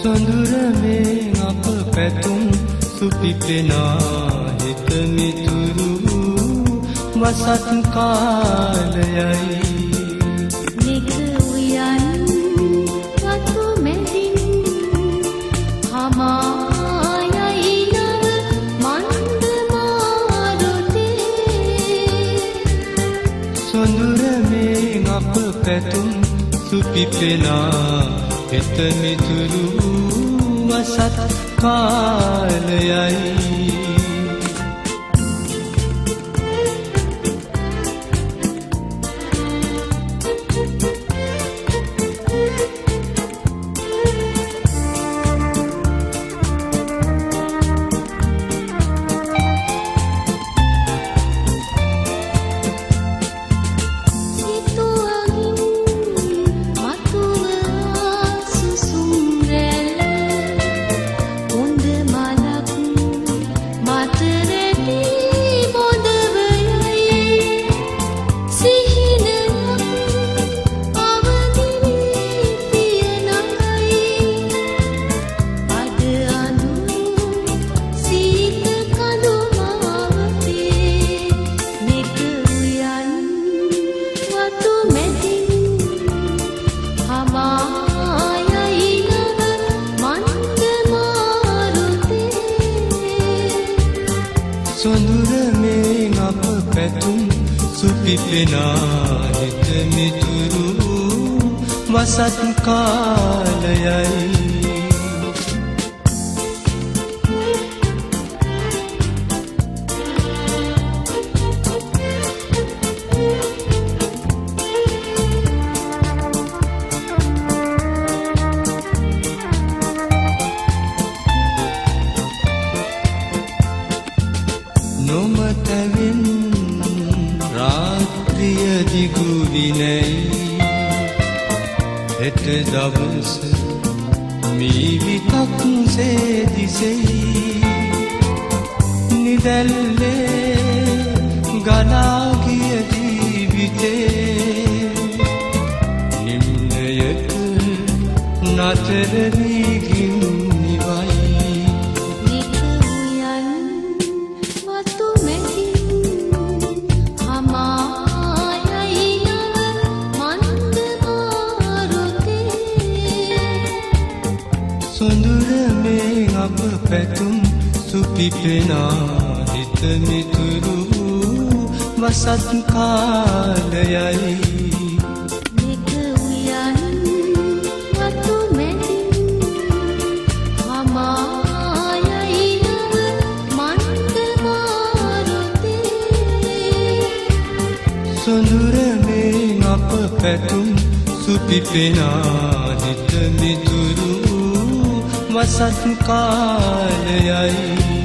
සොඳුරමේ අප පැතුම් සුපිපෙනා හිත මිතුරු වසත් කාලයයි නෙක උයන් වතු මැදින් හමායයි නව මන්ද මාරුතේ සොඳුරමේ අප පැතුම් සුපිපෙනා හිත මිතුරු වසත් කාලයයි සොඳුරමේ අප පැතුම් සුපිපෙනා හිත මිතුරු වසත් කාලයයි නොමතවින් රාත්‍රිය දිගු විනයි හෙට දවස මීවිතක් සේදිසෙයි නිදැල්ලේ ගලා ගිය ජීවිතේ නිම්නයට නතර වී ගින්නිවයි සොඳුරමේ අප පැතුම් සුපිපෙනා හිත මිතුරු වසත් කාලයයි නෙක උයන් වතු මැදින් හමායයි නව මන්ද මාරුතේ සොඳුරමේ අප පැතුම් සුපිපෙනා හිත මිතුරු වසත් කාලයයි